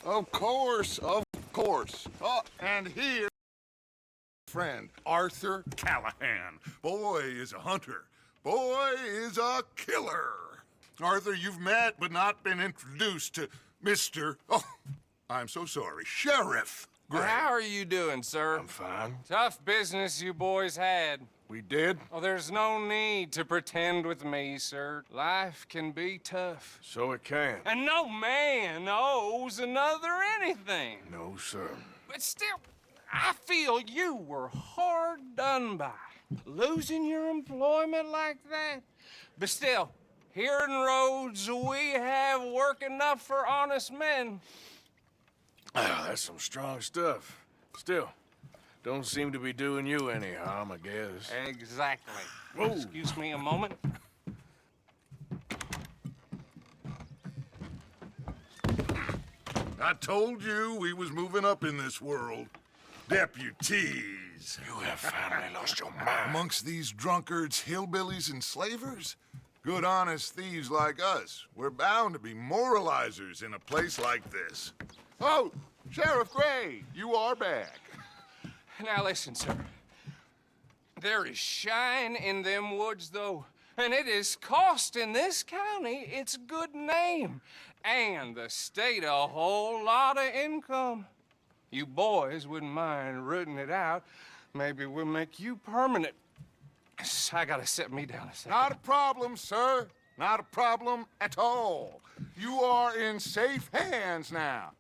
Of course, of course. Oh, and here, friend, Arthur Callahan. Boy is a hunter. Boy is a killer. Arthur, you've met but not been introduced to Mr. Oh, I'm so sorry, Sheriff Gray. How are you doing, sir? I'm fine. Tough business you boys had. We did? Oh, there's no need to pretend with me, sir. Life can be tough. So it can. And no man owes another anything. No, sir. But still, I feel you were hard done by. Losing your employment like that. But still, here in Rhodes, we have work enough for honest men. Ah, that's some strong stuff. Still, don't seem to be doing you any harm, I guess. Exactly. Whoa. Excuse me a moment. I told you we was moving up in this world. Deputies. You have finally lost your mind. Amongst these drunkards, hillbillies, and slavers? Good, honest thieves like us. We're bound to be moralizers in a place like this. Oh, Sheriff Gray, you are back. Now listen, sir. There is shine in them woods, though, and it is costing this county its good name and the state a whole lot of income. You boys wouldn't mind rooting it out. Maybe we'll make you permanent. I gotta set me down a second. Not a problem, sir. Not a problem at all. You are in safe hands now.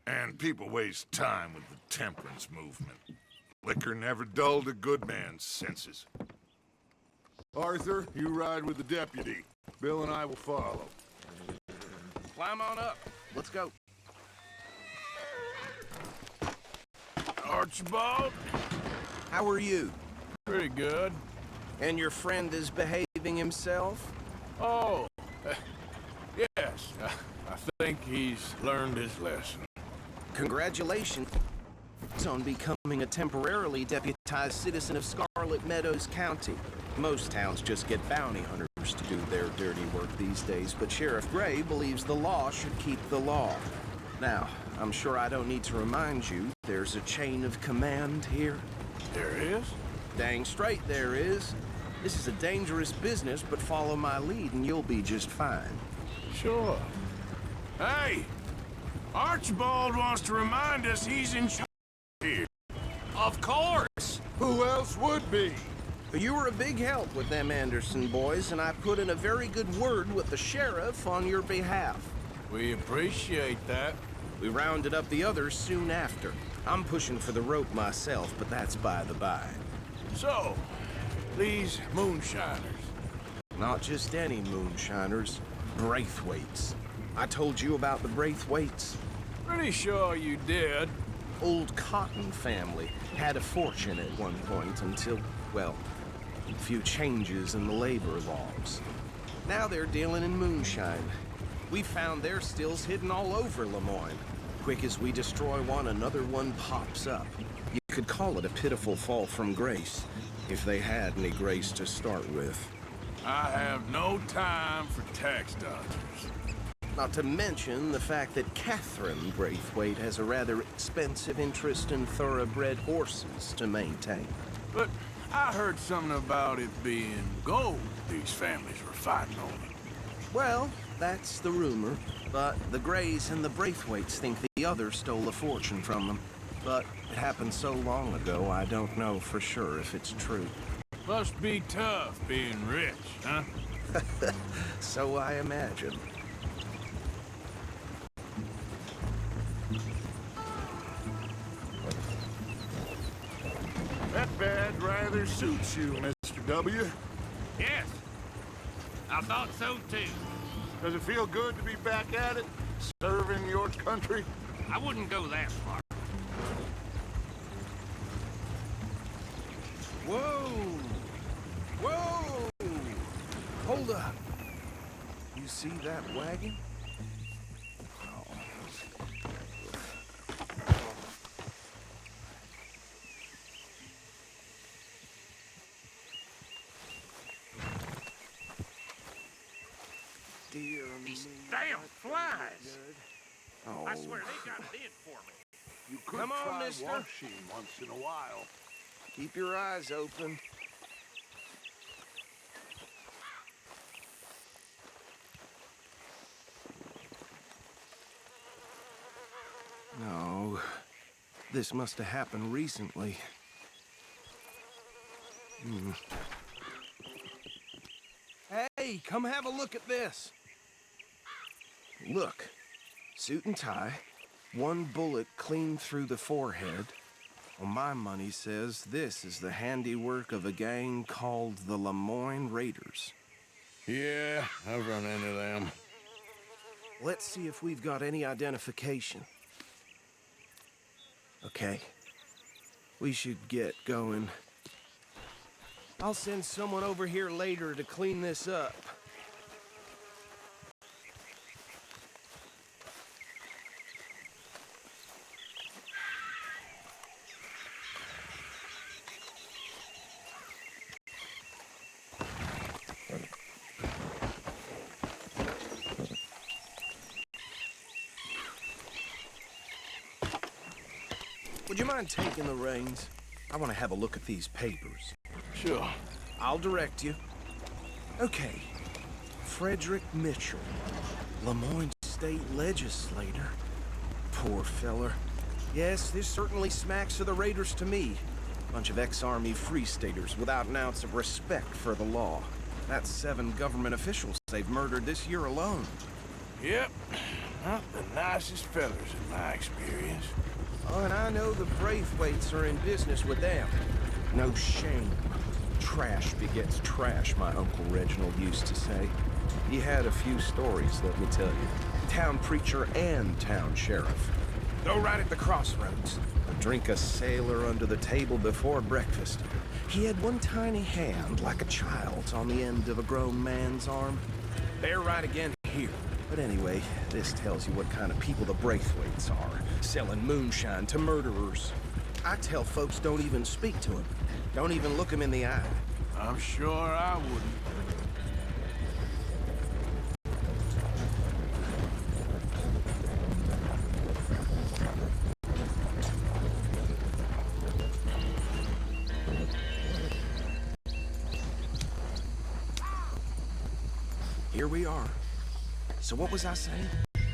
And people waste time with the temperance movement. Liquor never dulled a good man's senses. Arthur, you ride with the deputy. Bill and I will follow. Climb on up. Let's go. Archibald? How are you? Pretty good. And your friend is behaving himself? Oh, yes. I think he's learned his lesson. Congratulations on becoming a temporarily deputized citizen of Scarlet Meadows County. Most towns just get bounty hunters to do their dirty work these days, but Sheriff Gray believes the law should keep the law. Now, I'm sure I don't need to remind you, there's a chain of command here. There is? Dang straight there is. This is a dangerous business, but follow my lead and you'll be just fine. Sure. Hey! Archibald wants to remind us he's in charge here. Of course! Who else would be? You were a big help with them Anderson boys, and I put in a very good word with the sheriff on your behalf. We appreciate that. We rounded up the others soon after. I'm pushing for the rope myself, but that's by the by. So, these moonshiners. Not just any moonshiners, Braithwaites. I told you about the Braithwaites. Pretty sure you did. Old Cotton family had a fortune at one point until, well, a few changes in the labor laws. Now they're dealing in moonshine. We found their stills hidden all over Lemoyne. Quick as we destroy one, another one pops up. You could call it a pitiful fall from grace, if they had any grace to start with. I have no time for tax dodgers. Not to mention the fact that Catherine Braithwaite has a rather expensive interest in thoroughbred horses to maintain. But I heard something about it being gold these families were fighting over. Well, that's the rumor, but the Grays and the Braithwaites think the others stole a fortune from them. But it happened so long ago, I don't know for sure if it's true. Must be tough being rich, huh? So I imagine. That bad rather suits you, Mr. W. Yes, I thought so too. Does it feel good to be back at it, serving your country? I wouldn't go that far. Whoa! Whoa! Hold up. You see that wagon? Dear These me, damn what flies. good. Oh, I swear they got it in for me. You could Come on, try mister. washing once in a while. Keep your eyes open. No, this must have happened recently. Hey, come have a look at this. Look, suit and tie, one bullet clean through the forehead. Well, my money says this is the handiwork of a gang called the Lemoyne Raiders. Yeah, I've run into them. Let's see if we've got any identification. Okay. We should get going. I'll send someone over here later to clean this up. Would you mind taking the reins? I want to have a look at these papers. Sure. I'll direct you. Okay. Frederick Mitchell, Lemoyne State Legislator. Poor feller. Yes, this certainly smacks of the Raiders to me. Bunch of ex-Army Free Staters without an ounce of respect for the law. That's 7 government officials they've murdered this year alone. Yep. Not the nicest fellers in my experience. Oh, and I know the Braithwaites are in business with them. No shame. Trash begets trash, my Uncle Reginald used to say. He had a few stories, let me tell you. Town preacher and town sheriff. Go right at the crossroads. Drink a sailor under the table before breakfast. He had one tiny hand, like a child's, on the end of a grown man's arm. They're right again here. But anyway, this tells you what kind of people the Braithwaites are, selling moonshine to murderers. I tell folks don't even speak to him. Don't even look him in the eye. I'm sure I wouldn't. Here we are. So what was I saying?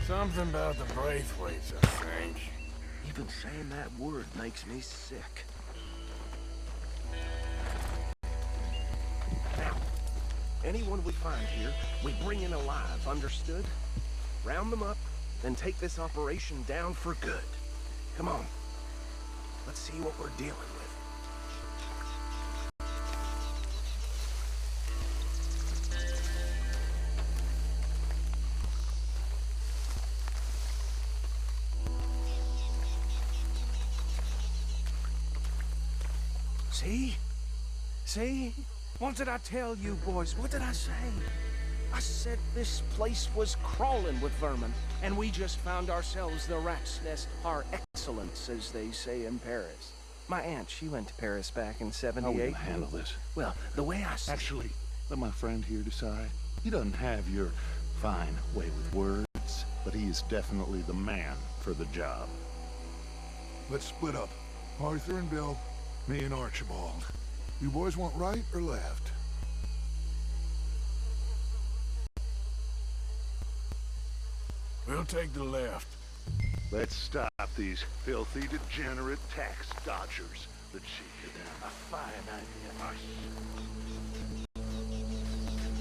Something about the Braithwaites, I think. Even saying that word makes me sick. Now, anyone we find here, we bring in alive, understood? Round them up, then take this operation down for good. Come on. Let's see what we're dealing with. See? See? What did I tell you, boys? What did I say? I said this place was crawling with vermin, and we just found ourselves the rat's nest par excellence, as they say in Paris. My aunt, she went to Paris back in '78. How are we gonna handle this? Well, the way I see Actually, let my friend here decide. He doesn't have your fine way with words, but he is definitely the man for the job. Let's split up. Arthur and Bill, me and Archibald. You boys want right or left? We'll take the left. Let's stop these filthy, degenerate tax dodgers. Let's shake it down. A fine idea.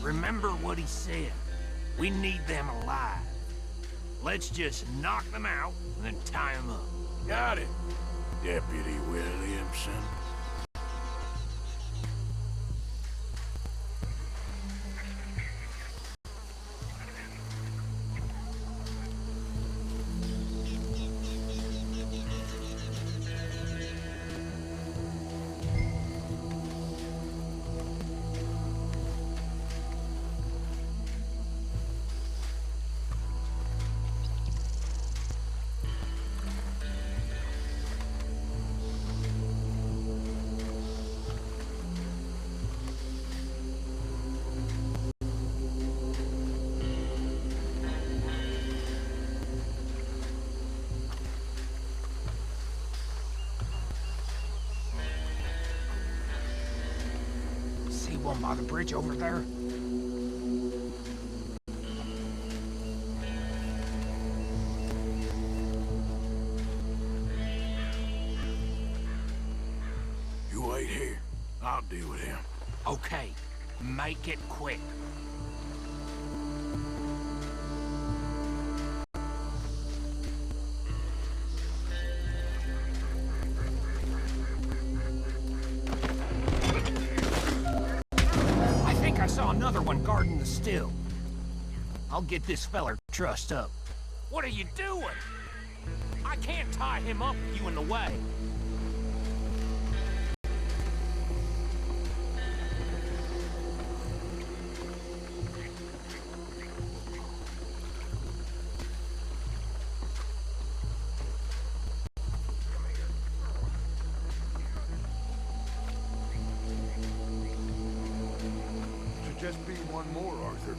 Remember what he said. We need them alive. Let's just knock them out and then tie them up. Got it, Deputy Williamson. one by the bridge over there? You wait here. I'll deal with him. Okay, make it quick. I think I saw another one guarding the still. I'll get this feller trussed up. What are you doing? I can't tie him up with you in the way. Should just be one more, Arthur.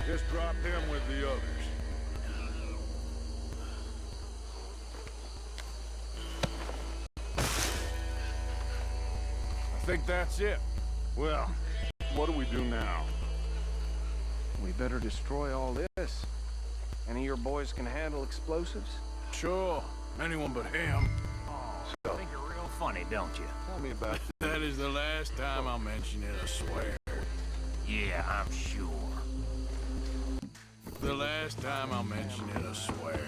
Just drop him with the others. I think that's it. Well, what do we do now? We better destroy all this. Any of your boys can handle explosives? Sure. Anyone but him. I think you're real funny, don't you? Tell me about That is the last time I'll mention it, I swear. Yeah, I'm sure. The last time I'll mention it, I swear.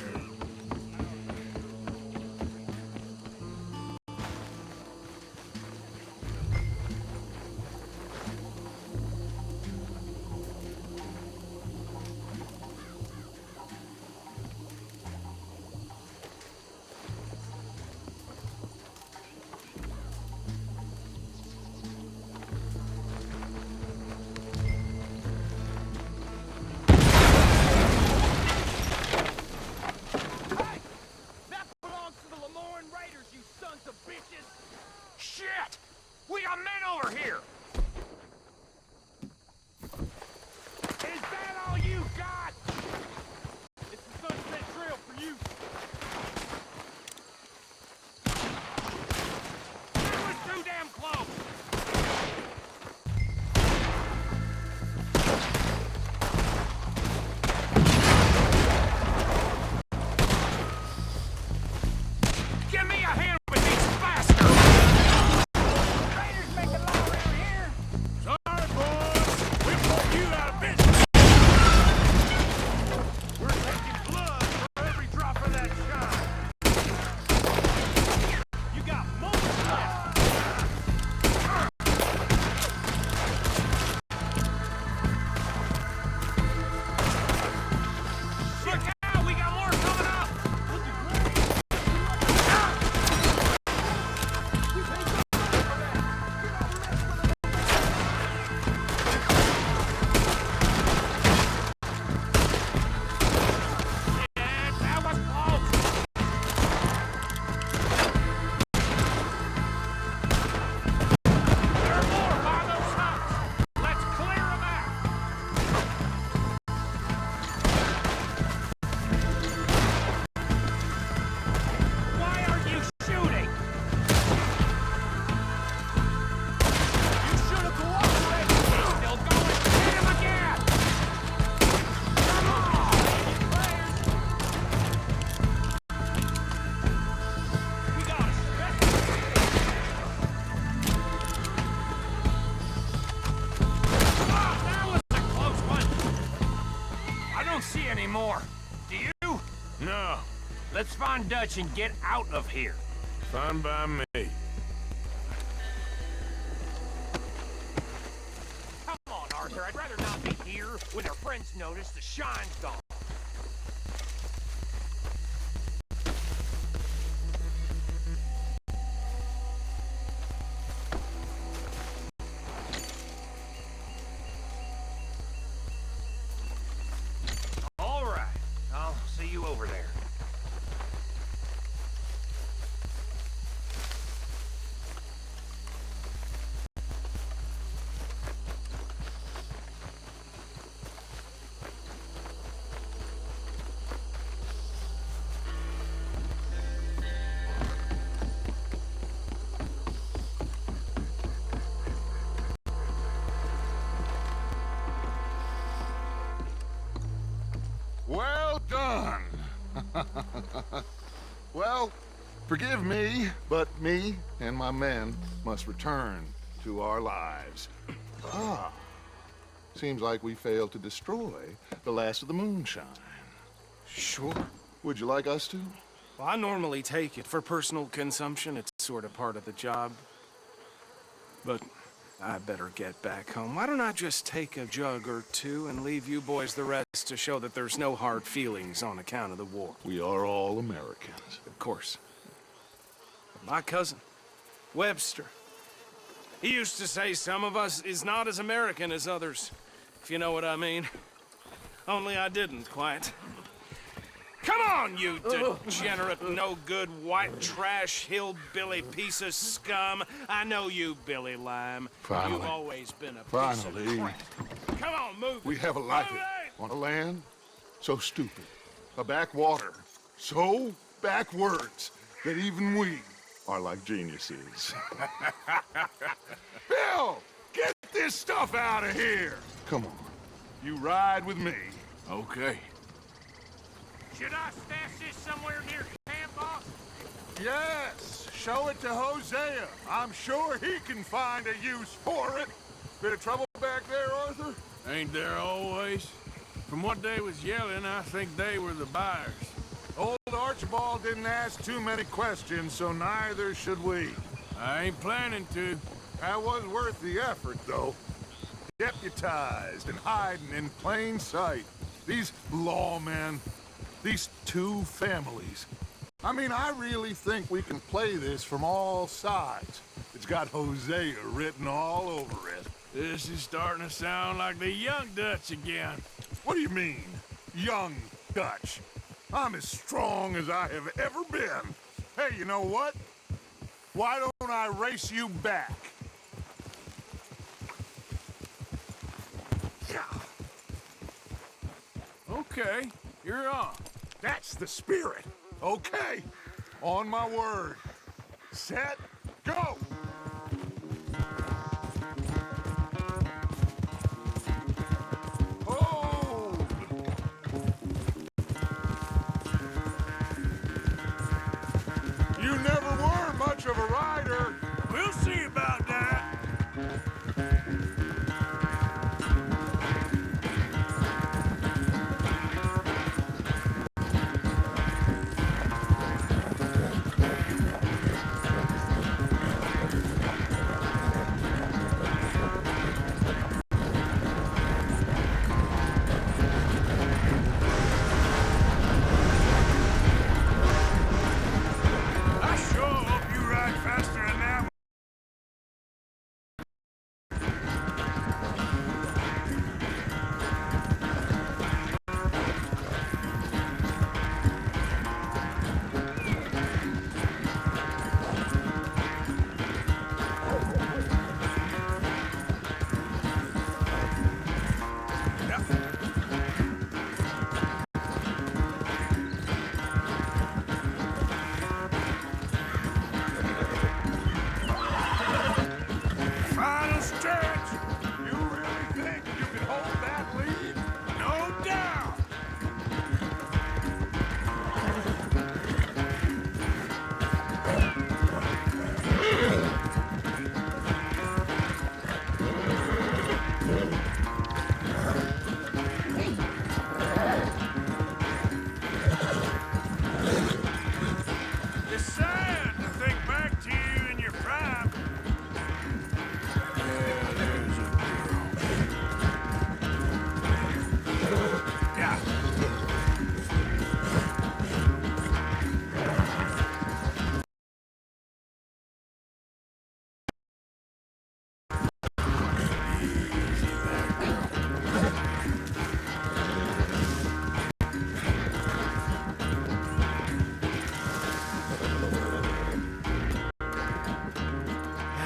let's find Dutch and get out of here. Fine by me. Come on, Arthur, I'd rather not be here when our friends notice the shine's gone. All right, I'll see you over there. Well done. Well, forgive me, but me and my men must return to our lives. Ah, seems like we failed to destroy the last of the moonshine. Sure. Would you like us to? Well, I normally take it for personal consumption. It's sort of part of the job. But I better get back home. Why don't I just take a jug or two and leave you boys the rest to show that there's no hard feelings on account of the war? We are all Americans. Of course. But my cousin, Webster, he used to say some of us is not as American as others, if you know what I mean. Only I didn't quite. Come on, you degenerate, no-good, white trash, hillbilly piece of scum. I know you, Billy Lime. Finally. You've always been a piece Finally. of crap. Come on, move We it. have a life Move it. on a land so stupid, a backwater so backwards that even we are like geniuses. Bill, get this stuff out of here! Come on, you ride with me. Okay. Should I stash this somewhere near camp, boss? Yes, show it to Hosea. I'm sure he can find a use for it. Bit of trouble back there, Arthur? Ain't there always? From what they was yelling, I think they were the buyers. Old Archibald didn't ask too many questions, so neither should we. I ain't planning to. That was worth the effort, though. Deputized and hiding in plain sight. These lawmen, these two families. I mean, I really think we can play this from all sides. It's got Hosea written all over it. This is starting to sound like the young Dutch again. What do you mean, young Dutch? I'm as strong as I have ever been. Hey, you know what? Why don't I race you back? Okay, you're on. That's the spirit. Okay, on my word. Set, go! Hold! You never were much of a rider. We'll see about that. I sure It's sad to think back to you in your prime. Yeah, there's a girl. Yeah.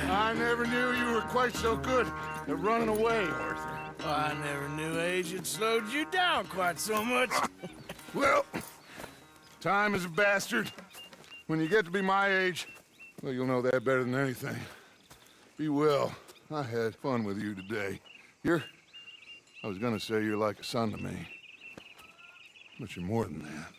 I never knew you were quite so good at running away, Arthur. Well, I never knew age had slowed you down quite so much. Well, time is a bastard. When you get to be my age, well, you'll know that better than anything. Be well. I had fun with you today. I was gonna say you're like a son to me. But you're more than that.